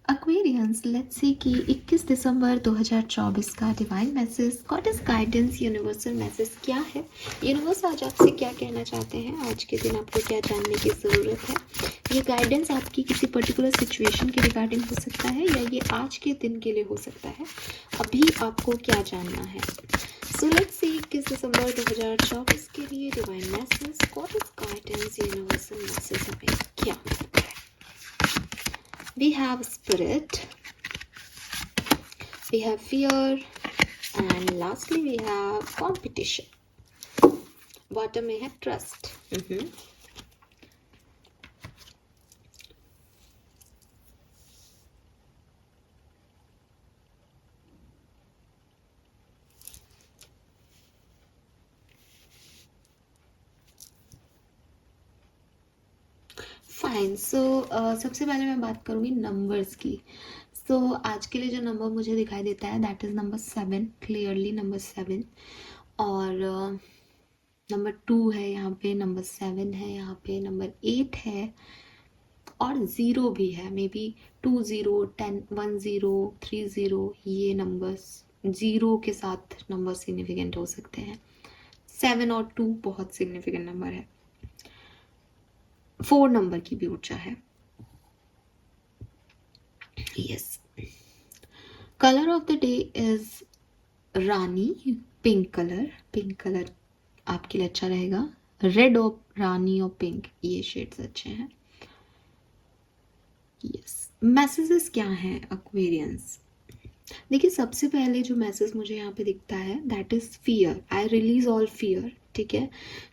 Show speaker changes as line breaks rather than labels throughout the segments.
Aquarians, let's see कि 21 दिसंबर 2024 का divine message, goddess guidance, universal message क्या है। यूनिवर्स आज आपसे क्या कहना चाहते हैं, आज के दिन आपको क्या जानने की ज़रूरत है। ये गाइडेंस आपकी किसी पर्टिकुलर सिचुएशन के रिगार्डिंग हो सकता है या ये आज के दिन के लिए हो सकता है। अभी आपको क्या जानना है। सो लेट्स सी 21 दिसंबर 2024 के लिए divine message, goddess guidance, universal message हमें क्या। We have spirit, we have fear, and lastly we have competition. Bottom में है trust. फाइन। सो सबसे पहले मैं बात करूँगी नंबर्स की। सो आज के लिए जो नंबर मुझे दिखाई देता है that is number 7, clearly number 7। और नंबर 2 है यहाँ पे, नंबर 7 है यहाँ पे, नंबर 8 है और 0 भी है। मे बी 2 0 10 1 0 3 0, ये नंबर्स 0 के साथ नंबर सिग्निफिकेंट हो सकते हैं। 7 और 2 बहुत सिग्निफिकेंट नंबर है। 4 नंबर की भी ऊर्जा है। Yes, colour of the day is Rani, pink colour. Pink colour आपके लिए अच्छा रहेगा। रेड और रानी और पिंक, ये शेड्स अच्छे हैं। यस, मैसेजेस क्या हैं एक्वेरियंस। देखिए, सबसे पहले जो मैसेज मुझे यहाँ पे दिखता है that is fear. I release all fear. ठीक है,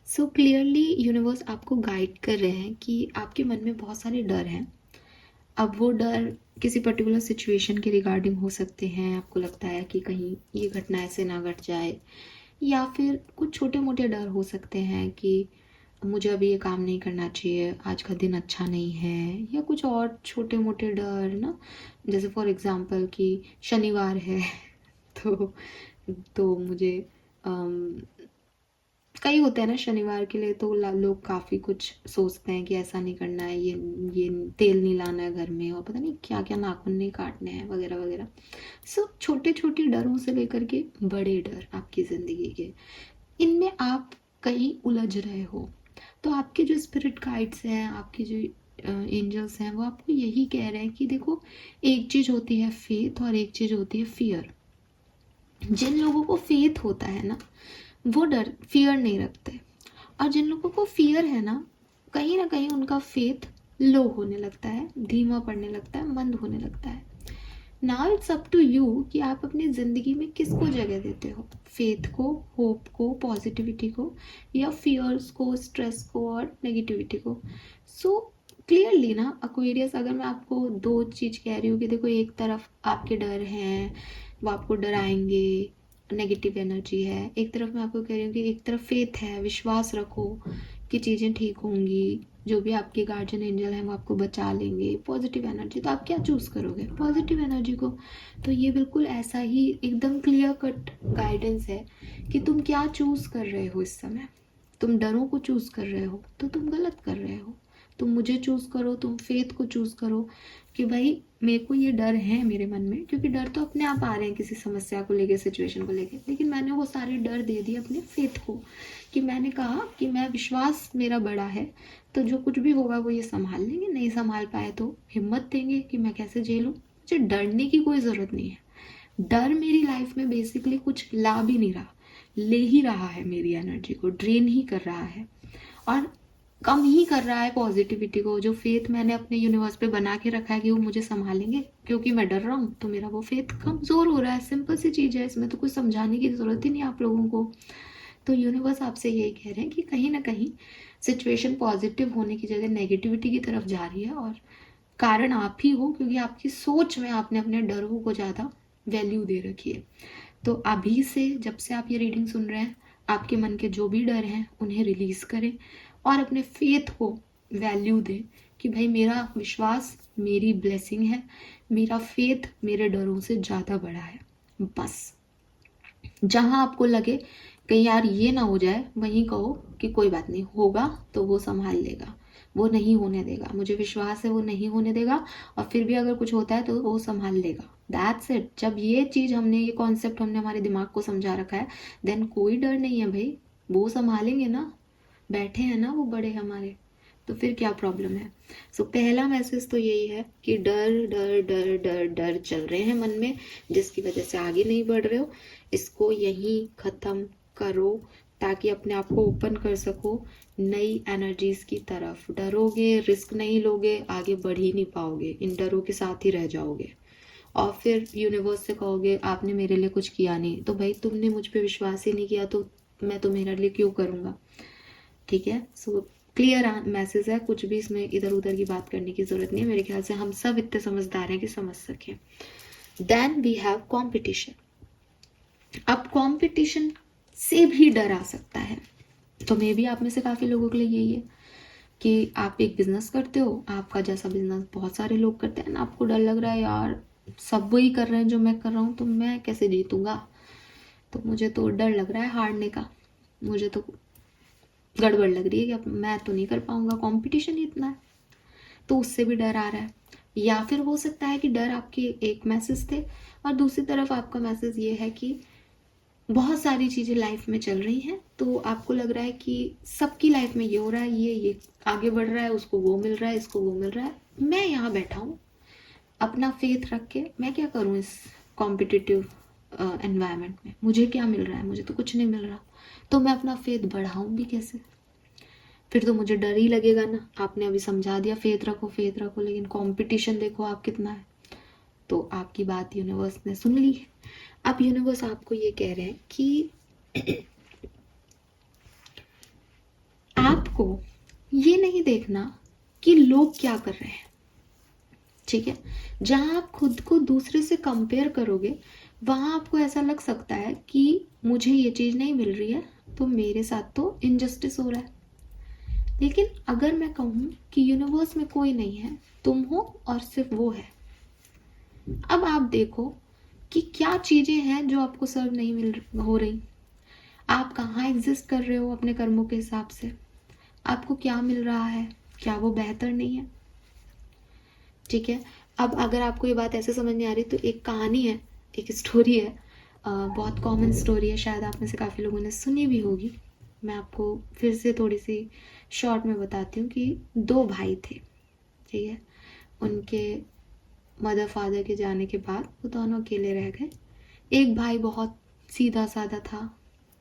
सो क्लियरली यूनिवर्स आपको गाइड कर रहे हैं कि आपके मन में बहुत सारे डर हैं। अब वो डर किसी पर्टिकुलर सिचुएशन के रिगार्डिंग हो सकते हैं। आपको लगता है कि कहीं ये घटना ऐसे ना घट जाए, या फिर कुछ छोटे मोटे डर हो सकते हैं कि मुझे अभी ये काम नहीं करना चाहिए, आज का दिन अच्छा नहीं है, या कुछ और छोटे मोटे डर ना। जैसे फॉर एग्जांपल कि शनिवार है तो मुझे कई होते हैं ना शनिवार के लिए, तो लोग काफ़ी कुछ सोचते हैं कि ऐसा नहीं करना है, ये तेल नहीं लाना है घर में, और पता नहीं क्या क्या नाखून नहीं काटने हैं वगैरह वगैरह। सो छोटे छोटे डरों से लेकर के बड़े डर आपकी ज़िंदगी के, इनमें आप कहीं उलझ रहे हो। तो आपके जो स्पिरिट गाइड्स हैं, आपके जो एंजल्स हैं, वो आपको यही कह रहे हैं कि देखो, एक चीज़ होती है फेथ और एक चीज़ होती है फियर। जिन लोगों को फेथ होता है ना, वो डर फियर नहीं रखते, और जिन लोगों को फियर है ना कहीं उनका फेथ लो होने लगता है, धीमा पड़ने लगता है, मंद होने लगता है। Now it's up to you कि आप अपनी ज़िंदगी में किसको जगह देते हो, फेथ को, होप को, पॉजिटिविटी को, या फियर्स को, स्ट्रेस को और नेगेटिविटी को। सो क्लियरली ना एक्वेरियस, अगर मैं आपको दो चीज़ कह रही हूँ कि देखो, एक तरफ आपके डर हैं, वो आपको डराएंगे, नेगेटिव एनर्जी है। एक तरफ मैं आपको कह रही हूँ कि एक तरफ फेथ है, विश्वास रखो कि चीज़ें ठीक होंगी, जो भी आपके गार्जियन एंजल हैं वो आपको बचा लेंगे, पॉजिटिव एनर्जी। तो आप क्या चूज़ करोगे, पॉजिटिव एनर्जी को। तो ये बिल्कुल ऐसा ही एकदम क्लियर कट गाइडेंस है कि तुम क्या चूज़ कर रहे हो इस समय। तुम डरों को चूज़ कर रहे हो तो तुम गलत कर रहे हो। तुम मुझे चूज़ करो, तुम फेथ को चूज़ करो कि भाई मेरे को ये डर है मेरे मन में, क्योंकि डर तो अपने आप आ रहे हैं किसी समस्या को लेके, सिचुएशन को लेके, लेकिन मैंने वो सारे डर दे दिए अपने फेथ को, कि मैंने कहा कि मैं, विश्वास मेरा बड़ा है, तो जो कुछ भी होगा वो ये संभाल लेंगे, नहीं संभाल पाए तो हिम्मत देंगे कि मैं कैसे झेलूँ। मुझे डरने की कोई ज़रूरत नहीं है। डर मेरी लाइफ में बेसिकली कुछ ला भी नहीं रहा, ले ही रहा है, मेरी एनर्जी को ड्रेन ही कर रहा है, और कम ही कर रहा है पॉजिटिविटी को। जो फेथ मैंने अपने यूनिवर्स पे बना के रखा है कि वो मुझे संभालेंगे, क्योंकि मैं डर रहा हूँ तो मेरा वो फेथ कमज़ोर हो रहा है। सिंपल सी चीज़ है, इसमें तो कुछ समझाने की ज़रूरत ही नहीं आप लोगों को। तो यूनिवर्स आपसे यही कह रहे हैं कि कहीं ना कहीं सिचुएशन पॉजिटिव होने की जगह नेगेटिविटी की तरफ जा रही है, और कारण आप ही हो, क्योंकि आपकी सोच में आपने अपने डरों को ज़्यादा वैल्यू दे रखी है। तो अभी से, जब से आप ये रीडिंग सुन रहे हैं, आपके मन के जो भी डर हैं उन्हें रिलीज़ करें और अपने फेथ को वैल्यू दें कि भाई मेरा विश्वास मेरी ब्लेसिंग है, मेरा फेथ मेरे डरों से ज़्यादा बड़ा है। बस जहाँ आपको लगे कहीं यार ये ना हो जाए, वहीं कहो कि कोई बात नहीं, होगा तो वो संभाल लेगा, वो नहीं होने देगा, मुझे विश्वास है वो नहीं होने देगा। और फिर भी अगर कुछ होता है तो वो संभाल लेगा। That's it. जब ये चीज़ हमने, ये कॉन्सेप्ट हमने हमारे दिमाग को समझा रखा है, देन कोई डर नहीं है भाई, वो संभालेंगे ना, बैठे हैं ना वो बड़े हमारे, तो फिर क्या प्रॉब्लम है। सो पहला मैसेज तो यही है कि डर डर डर डर डर चल रहे हैं मन में, जिसकी वजह से आगे नहीं बढ़ रहे हो, इसको यहीं ख़त्म करो ताकि अपने आप को ओपन कर सको नई एनर्जीज की तरफ। डरोगे, रिस्क नहीं लोगे, आगे बढ़ ही नहीं पाओगे, इन डरों के साथ ही रह जाओगे। और फिर यूनिवर्स से कहोगे आपने मेरे लिए कुछ किया नहीं, तो भाई तुमने मुझ पे विश्वास ही नहीं किया तो मैं तो मेरे लिए क्यों करूँगा। ठीक है। सो क्लियर मैसेज है, कुछ भी इसमें इधर उधर की बात करने की जरूरत नहीं है। मेरे ख्याल से हम सब इतने समझदार हैं कि समझ सकें। Then we have competition. अब कंपटीशन से भी डर आ सकता है, तो मे भी आप में से काफ़ी लोगों के लिए यही है कि आप एक बिजनेस करते हो, आपका जैसा बिजनेस बहुत सारे लोग करते हैं ना, आपको डर लग रहा है यार सब वही कर रहे हैं जो मैं कर रहा हूँ, तो मैं कैसे जीतूंगा, तो मुझे तो डर लग रहा है हारने का, मुझे तो गड़बड़ लग रही है कि अब मैं तो नहीं कर पाऊंगा, कंपटीशन ही इतना है, तो उससे भी डर आ रहा है। या फिर हो सकता है कि डर आपके एक मैसेज थे और दूसरी तरफ आपका मैसेज ये है कि बहुत सारी चीज़ें लाइफ में चल रही हैं, तो आपको लग रहा है कि सबकी लाइफ में ये हो रहा है, ये आगे बढ़ रहा है, उसको वो मिल रहा है, इसको वो मिल रहा है, मैं यहाँ बैठा हूँ अपना फेथ रख के, मैं क्या करूँ इस कॉम्पिटिटिव एनवायरनमेंट में, मुझे क्या मिल रहा है, मुझे तो कुछ नहीं मिल रहा, तो मैं अपना फेथ बढ़ाऊँ भी कैसे, फिर तो मुझे डर ही लगेगा ना। आपने अभी समझा दिया फेथ रखो, लेकिन कंपटीशन देखो आप कितना है। तो आपकी बात यूनिवर्स ने सुन ली। अब यूनिवर्स आपको ये कह रहे हैं कि आपको ये नहीं देखना कि लोग क्या कर रहे हैं, ठीक है। जहां आप खुद को दूसरे से कंपेयर करोगे वहां आपको ऐसा लग सकता है कि मुझे ये चीज नहीं मिल रही है तो मेरे साथ तो इनजस्टिस हो रहा है। लेकिन अगर मैं कहूँ कि यूनिवर्स में कोई नहीं है, तुम हो और सिर्फ वो है, अब आप देखो कि क्या चीज़ें हैं जो आपको सर्व नहीं मिल हो रही, आप कहाँ एग्जिस्ट कर रहे हो अपने कर्मों के हिसाब से, आपको क्या मिल रहा है, क्या वो बेहतर नहीं है। ठीक है। अब अगर आपको ये बात ऐसे समझ नहीं आ रही तो एक कहानी है, एक स्टोरी है, बहुत कॉमन स्टोरी है, शायद आप में से काफ़ी लोगों ने सुनी भी होगी। मैं आपको फिर से थोड़ी सी शॉर्ट में बताती हूँ कि दो भाई थे, ठीक है। उनके मदर फादर के जाने के बाद वो दोनों अकेले रह गए। एक भाई बहुत सीधा साधा था,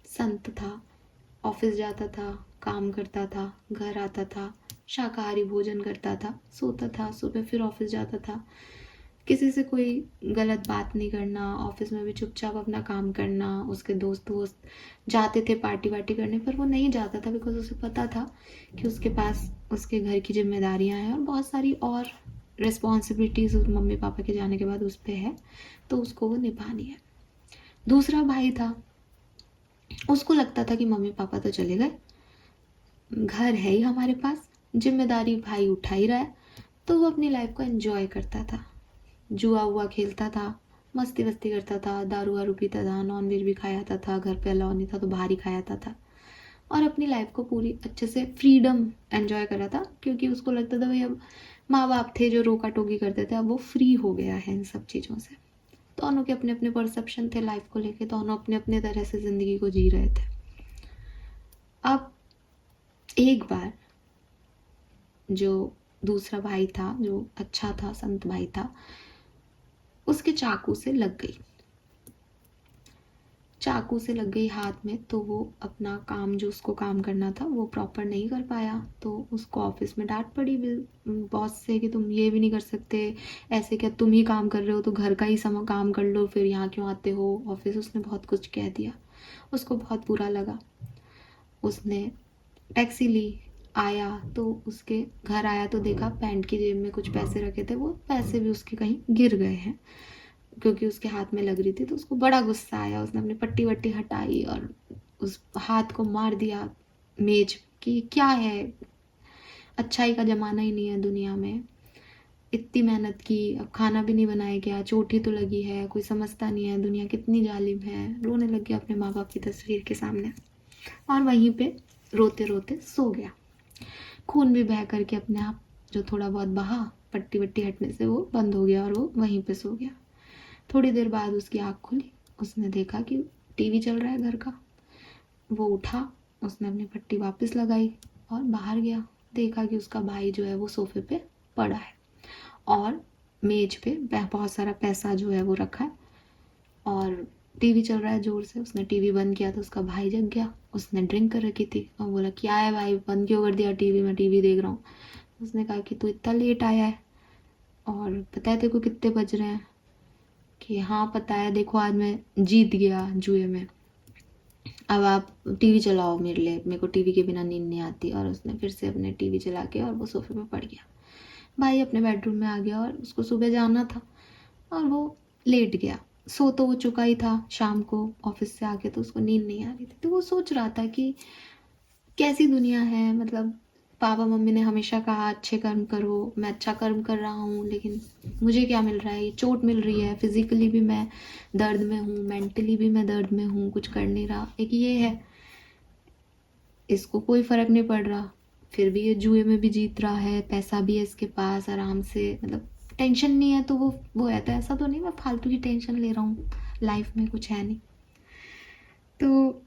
संत था, ऑफिस जाता था, काम करता था, घर आता था, शाकाहारी भोजन करता था, सोता था, सुबह फिर ऑफिस जाता था, किसी से कोई गलत बात नहीं करना, ऑफिस में भी चुपचाप अपना काम करना। उसके दोस्त दोस्त जाते थे पार्टी वार्टी करने, पर वो नहीं जाता था बिकॉज उसे पता था कि उसके पास उसके घर की जिम्मेदारियां हैं और बहुत सारी और रिस्पॉन्सिबिलिटीज मम्मी पापा के जाने के बाद उस पर है, तो उसको वो निभानी है। दूसरा भाई था, उसको लगता था कि मम्मी पापा तो चले गए, घर है ही हमारे पास, जिम्मेदारी भाई उठा ही रहा है, तो वो अपनी लाइफ को एंजॉय करता था, जुआ हुआ खेलता था, मस्ती वस्ती करता था, दारू वारू पीता था, नॉन वेज भी खाया जाता था, घर पे अलाउ नहीं था तो बाहर ही खाया जाता था, और अपनी लाइफ को पूरी अच्छे से फ्रीडम एंजॉय कर रहा था, क्योंकि उसको लगता था भाई अब माँ बाप थे जो रोका टोकी करते थे, अब वो फ्री हो गया है इन सब चीज़ों से। दोनों के अपने अपने परसेप्शन थे लाइफ को लेके, दोनों अपने अपने तरह से ज़िंदगी को जी रहे थे। अब एक बार जो दूसरा भाई था, जो अच्छा था, संत भाई था, उसके चाकू से लग गई, चाकू से लग गई हाथ में, तो वो अपना काम जो उसको काम करना था वो प्रॉपर नहीं कर पाया, तो उसको ऑफिस में डांट पड़ी बॉस से कि तुम ये भी नहीं कर सकते, ऐसे क्या, तुम ही काम कर रहे हो तो घर का ही समय काम कर लो, फिर यहाँ क्यों आते हो ऑफिस। उसने बहुत कुछ कह दिया, उसको बहुत बुरा लगा। उसने टैक्सी ली, आया तो उसके घर आया तो देखा पैंट की जेब में कुछ पैसे रखे थे, वो पैसे भी उसके कहीं गिर गए हैं क्योंकि उसके हाथ में लग रही थी, तो उसको बड़ा गुस्सा आया। उसने अपनी पट्टी वट्टी हटाई और उस हाथ को मार दिया मेज कि क्या है, अच्छाई का जमाना ही नहीं है दुनिया में, इतनी मेहनत की अब खाना भी नहीं बनाया गया, चोट ही तो लगी है, कोई समझता नहीं है दुनिया कितनी जालिम है। रोने लग गया अपने माँ बाप की तस्वीर के सामने और वहीं पे रोते रोते सो गया। खून भी बह करके अपने आप जो थोड़ा बहुत बहा, पट्टी वट्टी हटने से वो बंद हो गया और वो वहीं पे सो गया। थोड़ी देर बाद उसकी आँख खुली, उसने देखा कि टीवी चल रहा है घर का। वो उठा, उसने अपनी पट्टी वापस लगाई और बाहर गया। देखा कि उसका भाई जो है वो सोफे पे पड़ा है और मेज पे बहुत सारा पैसा जो है वो रखा है और टीवी चल रहा है जोर से। उसने टीवी बंद किया तो उसका भाई जग गया। उसने ड्रिंक कर रखी थी और बोला क्या है भाई, बंद क्यों कर दिया टीवी, मैं टीवी देख रहा हूँ। उसने कहा कि तू इतना लेट आया है और पता है तेरे को कितने बज रहे हैं? कि हाँ पता है, देखो आज मैं जीत गया जुए में, अब आप टीवी चलाओ मेरे लिए, मेरे को टीवी के बिना नींद नहीं आती। और उसने फिर से अपने टीवी चला के और वो सोफे पे पड़ गया। भाई अपने बेडरूम में आ गया और उसको सुबह जाना था और वो लेट गया। सो तो वो चुका ही था शाम को ऑफिस से आके, तो उसको नींद नहीं आ रही थी। तो वो सोच रहा था कि कैसी दुनिया है, मतलब पापा मम्मी ने हमेशा कहा अच्छे कर्म करो, मैं अच्छा कर्म कर रहा हूँ, लेकिन मुझे क्या मिल रहा है? ये चोट मिल रही है, फिजिकली भी मैं दर्द में हूँ, मेंटली भी मैं दर्द में हूँ, कुछ कर नहीं रहा। एक ये है, इसको कोई फर्क नहीं पड़ रहा, फिर भी ये जुए में भी जीत रहा है, पैसा भी है इसके पास आराम से, मतलब टेंशन नहीं है। तो वो है, तो ऐसा तो नहीं मैं फालतू की टेंशन ले रहा हूँ, लाइफ में कुछ है नहीं। तो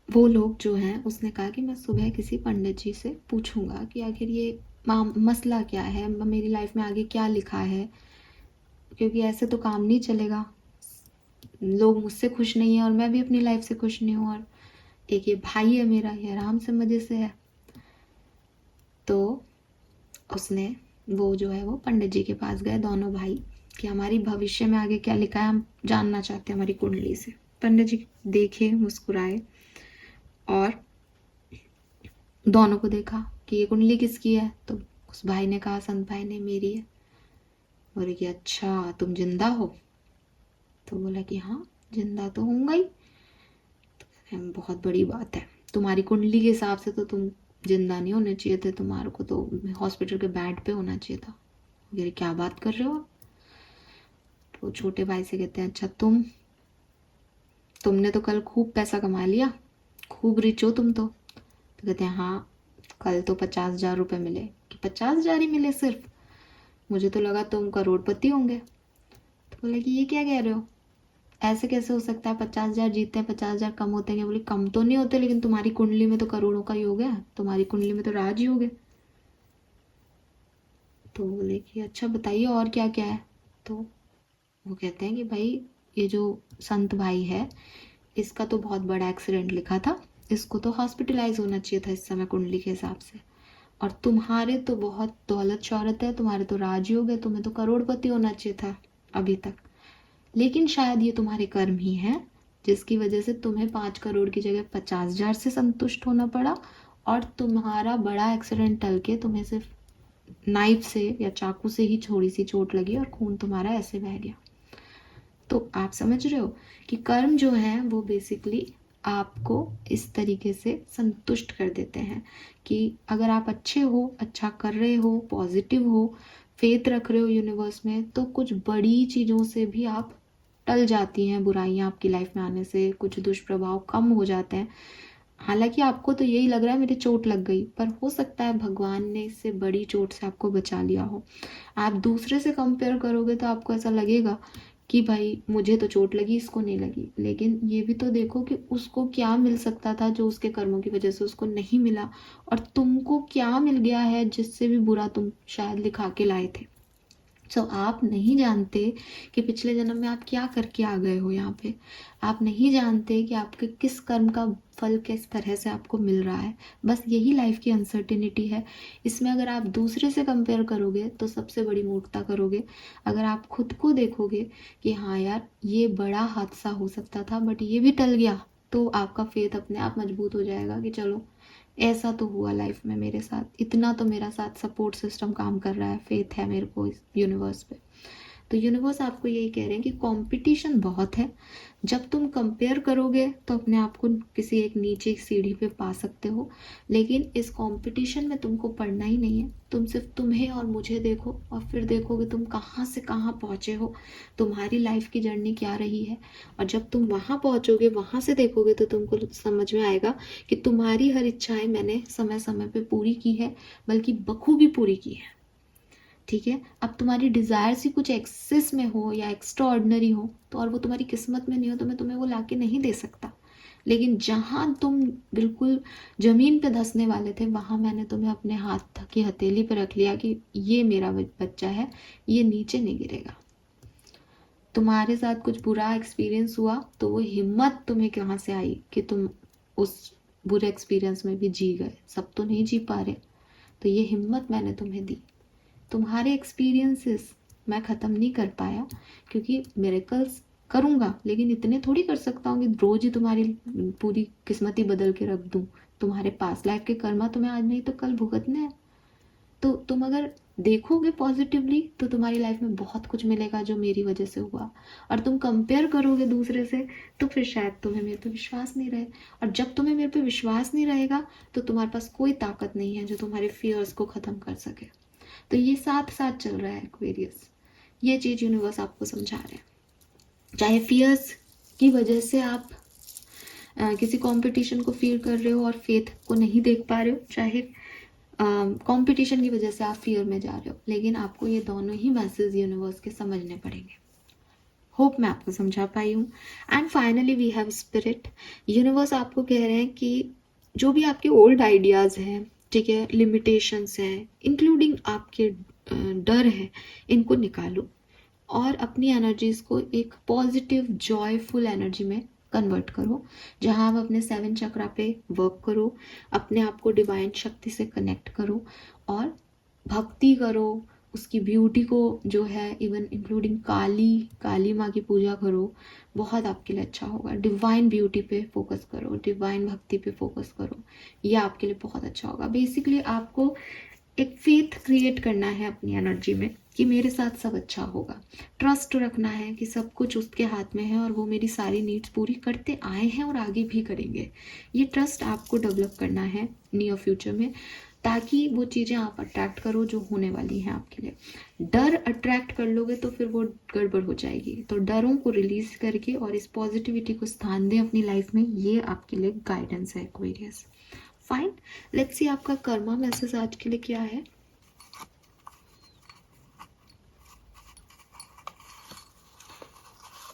वो लोग जो हैं, उसने कहा कि मैं सुबह किसी पंडित जी से पूछूंगा कि आखिर ये मसला क्या है, मेरी लाइफ में आगे क्या लिखा है, क्योंकि ऐसे तो काम नहीं चलेगा। लोग मुझसे खुश नहीं है और मैं भी अपनी लाइफ से खुश नहीं हूँ, और एक ये भाई है मेरा, ये आराम से मज़े से है। तो उसने वो जो है वो पंडित जी के पास गए दोनों भाई कि हमारी भविष्य में आगे क्या लिखा है, हम जानना चाहते हैं हमारी कुंडली से। पंडित जी देखे, मुस्कुराए और दोनों को देखा कि ये कुंडली किसकी है। तो उस भाई ने कहा, संत भाई ने, मेरी है। बोले कि अच्छा तुम जिंदा हो? तो बोला कि हाँ जिंदा तो होऊंगा ही। तो बहुत बड़ी बात है, तुम्हारी कुंडली के हिसाब से तो तुम जिंदा नहीं होने चाहिए थे, तुम्हारे को तो हॉस्पिटल के बेड पे होना चाहिए था। ये क्या बात कर रहे हो आप? तो छोटे भाई से कहते हैं, अच्छा तुमने तो कल खूब पैसा कमा लिया, खूब रिच हो तुम तो कहते हैं हाँ, कल तो 50,000 रुपये मिले। कि 50,000 ही मिले सिर्फ? मुझे तो लगा तुम करोड़पति होंगे। तो बोले कि ये क्या कह रहे हो, ऐसे कैसे हो सकता है, 50,000 जीतते हैं 50,000 कम होते हैं क्या? बोले कम तो नहीं होते, लेकिन तुम्हारी कुंडली में तो करोड़ों का ही हो गया, तुम्हारी कुंडली में तो राज ही हो गए। तो बोले कि अच्छा बताइए और क्या क्या है। तो वो कहते हैं कि भाई ये जो संत भाई है, इसका तो बहुत बड़ा एक्सीडेंट लिखा था, इसको तो हॉस्पिटलाइज होना चाहिए था इस समय कुंडली के हिसाब से। और तुम्हारे तो बहुत दौलत शौहरत है, तुम्हारे तो राजयोग है, तुम्हें तो करोड़पति होना चाहिए था अभी तक, लेकिन शायद ये तुम्हारे कर्म ही हैं जिसकी वजह से तुम्हें 5 करोड़ की जगह 50,000 से संतुष्ट होना पड़ा, और तुम्हारा बड़ा एक्सीडेंट टल के तुम्हें सिर्फ नाइफ से या चाकू से ही थोड़ी सी चोट लगी और खून तुम्हारा ऐसे बह गया। तो आप समझ रहे हो कि कर्म जो है वो बेसिकली आपको इस तरीके से संतुष्ट कर देते हैं कि अगर आप अच्छे हो, अच्छा कर रहे हो, पॉजिटिव हो, फेथ रख रहे हो यूनिवर्स में, तो कुछ बड़ी चीज़ों से भी आप टल जाती हैं। बुराइयां आपकी लाइफ में आने से कुछ दुष्प्रभाव कम हो जाते हैं। हालांकि आपको तो यही लग रहा है मेरी चोट लग गई, पर हो सकता है भगवान ने इससे बड़ी चोट से आपको बचा लिया हो। आप दूसरे से कंपेयर करोगे तो आपको ऐसा लगेगा कि भाई मुझे तो चोट लगी, इसको नहीं लगी, लेकिन ये भी तो देखो कि उसको क्या मिल सकता था जो उसके कर्मों की वजह से उसको नहीं मिला, और तुमको क्या मिल गया है जिससे भी बुरा तुम शायद लिखा के लाए थे। सो आप नहीं जानते कि पिछले जन्म में आप क्या करके आ गए हो यहाँ पे। आप नहीं जानते कि आपके किस कर्म का फल किस तरह से आपको मिल रहा है। बस यही लाइफ की अनसर्टिनिटी है। इसमें अगर आप दूसरे से कंपेयर करोगे तो सबसे बड़ी मूर्खता करोगे। अगर आप खुद को देखोगे कि हाँ यार ये बड़ा हादसा हो सकता था बट ये भी टल गया, तो आपका फेथ अपने आप मजबूत हो जाएगा कि चलो ऐसा तो हुआ लाइफ में मेरे साथ, इतना तो मेरा साथ सपोर्ट सिस्टम काम कर रहा है, फेथ है मेरे को इस यूनिवर्स पे। तो यूनिवर्स आपको यही कह रहे हैं कि कंपटीशन बहुत है। जब तुम कंपेयर करोगे तो अपने आप को किसी एक नीचे सीढ़ी पे पा सकते हो, लेकिन इस कंपटीशन में तुमको पढ़ना ही नहीं है। तुम सिर्फ तुम्हें और मुझे देखो और फिर देखोगे तुम कहाँ से कहाँ पहुँचे हो, तुम्हारी लाइफ की जर्नी क्या रही है। और जब तुम वहाँ पहुँचोगे, वहाँ से देखोगे, तो तुमको समझ में आएगा कि तुम्हारी हर इच्छाएं मैंने समय समय पे पूरी की है, बल्कि बखूबी पूरी की है। ठीक है, अब तुम्हारी डिज़ायर्स ही कुछ एक्सेस में हो या एक्स्ट्रा ऑर्डिनरी हो तो, और वो तुम्हारी किस्मत में नहीं हो, तो मैं तुम्हें वो ला के नहीं दे सकता। लेकिन जहाँ तुम बिल्कुल ज़मीन पे धंसने वाले थे, वहाँ मैंने तुम्हें अपने हाथ की हथेली पे रख लिया कि ये मेरा बच्चा है, ये नीचे नहीं गिरेगा। तुम्हारे साथ कुछ बुरा एक्सपीरियंस हुआ तो वो हिम्मत तुम्हें कहाँ से आई कि तुम उस बुरे एक्सपीरियंस में भी जी गए। सब तो नहीं जी पा रहे, तो ये हिम्मत मैंने तुम्हें दी। तुम्हारे एक्सपीरियंसेस मैं ख़त्म नहीं कर पाया, क्योंकि मिरेकल्स करूँगा, लेकिन इतने थोड़ी कर सकता हूँ कि रोज़ ही तुम्हारी पूरी किस्मत ही बदल के रख दूँ। तुम्हारे पास लाइफ के कर्मा तुम्हें आज नहीं तो कल भुगतने हैं। तो तुम अगर देखोगे पॉजिटिवली तो तुम्हारी लाइफ में बहुत कुछ मिलेगा जो मेरी वजह से हुआ। और तुम कंपेयर करोगे दूसरे से तो फिर शायद तुम्हें मेरे पे विश्वास नहीं रहे, और जब तुम्हें मेरे पे विश्वास नहीं रहेगा तो तुम्हारे पास कोई ताकत नहीं है जो तुम्हारे फियर्स को ख़त्म कर सके। तो ये साथ साथ चल रहा है एक्वेरियस, ये चीज़ यूनिवर्स आपको समझा रहे हैं। चाहे फियर्स की वजह से आप किसी कंपटीशन को फील कर रहे हो और फेथ को नहीं देख पा रहे हो, चाहे कंपटीशन की वजह से आप फियर में जा रहे हो, लेकिन आपको ये दोनों ही मैसेज यूनिवर्स के समझने पड़ेंगे। होप मैं आपको समझा पाई हूँ। And finally we have spirit. Universe आपको कह रहे हैं कि जो भी आपके ओल्ड आइडियाज़ हैं, ठीक है, लिमिटेशंस हैं, इंक्लूडिंग आपके डर है, इनको निकालो और अपनी एनर्जीज को एक पॉजिटिव जॉयफुल एनर्जी में कन्वर्ट करो, जहाँ आप अपने 7 चक्रा पे वर्क करो, अपने आप को डिवाइन शक्ति से कनेक्ट करो और भक्ति करो, उसकी ब्यूटी को जो है इवन इंक्लूडिंग काली माँ की पूजा करो, बहुत आपके लिए अच्छा होगा। डिवाइन ब्यूटी पे फोकस करो, डिवाइन भक्ति पे फोकस करो, ये आपके लिए बहुत अच्छा होगा। बेसिकली आपको एक फेथ क्रिएट करना है अपनी एनर्जी में कि मेरे साथ सब अच्छा होगा। ट्रस्ट रखना है कि सब कुछ उसके हाथ में है और वो मेरी सारी नीड्स पूरी करते आए हैं और आगे भी करेंगे। ये ट्रस्ट आपको डेवलप करना है नियर फ्यूचर में, ताकि वो चीज़ें आप अट्रैक्ट करो जो होने वाली हैं आपके लिए। डर अट्रैक्ट कर लोगे तो फिर वो गड़बड़ हो जाएगी। तो डरों को रिलीज करके और इस पॉजिटिविटी को स्थान दें अपनी लाइफ में, ये आपके लिए गाइडेंस है एक्वेरियस। फाइन, लेट्स सी आपका कर्मा मैसेज आज के लिए क्या है।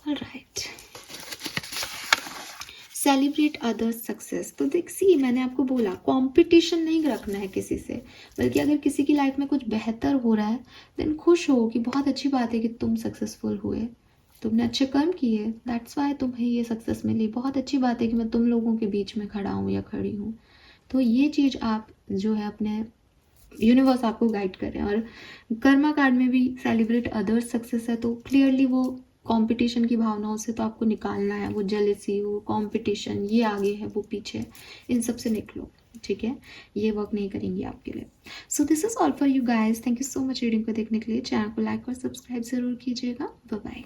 Alright, celebrate others success. तो देखिए, मैंने आपको बोला कंपटीशन नहीं रखना है किसी से, बल्कि अगर किसी की लाइफ में कुछ बेहतर हो रहा है देन खुश हो कि बहुत अच्छी बात है कि तुम सक्सेसफुल हुए, तुमने अच्छे कर्म किए, दैट्स वाई तुम्हें ये सक्सेस मिली। बहुत अच्छी बात है कि मैं तुम लोगों के बीच में खड़ा हूँ या खड़ी हूँ। तो ये चीज़ आप जो है अपने यूनिवर्स आपको गाइड कर रहे हैं। और कर्मा कार्ड में भी सेलिब्रेट अदर्स सक्सेस है, तो क्लियरली वो कंपटीशन की भावनाओं से तो आपको निकालना है। वो जेलसी, वो कंपटीशन, ये आगे है वो पीछे, इन सब से निकलो, ठीक है। ये वर्क नहीं करेंगी आपके लिए। So this is all for you guys. Thank you so much reading को देखने के लिए। चैनल को लाइक और सब्सक्राइब जरूर कीजिएगा। Bye bye.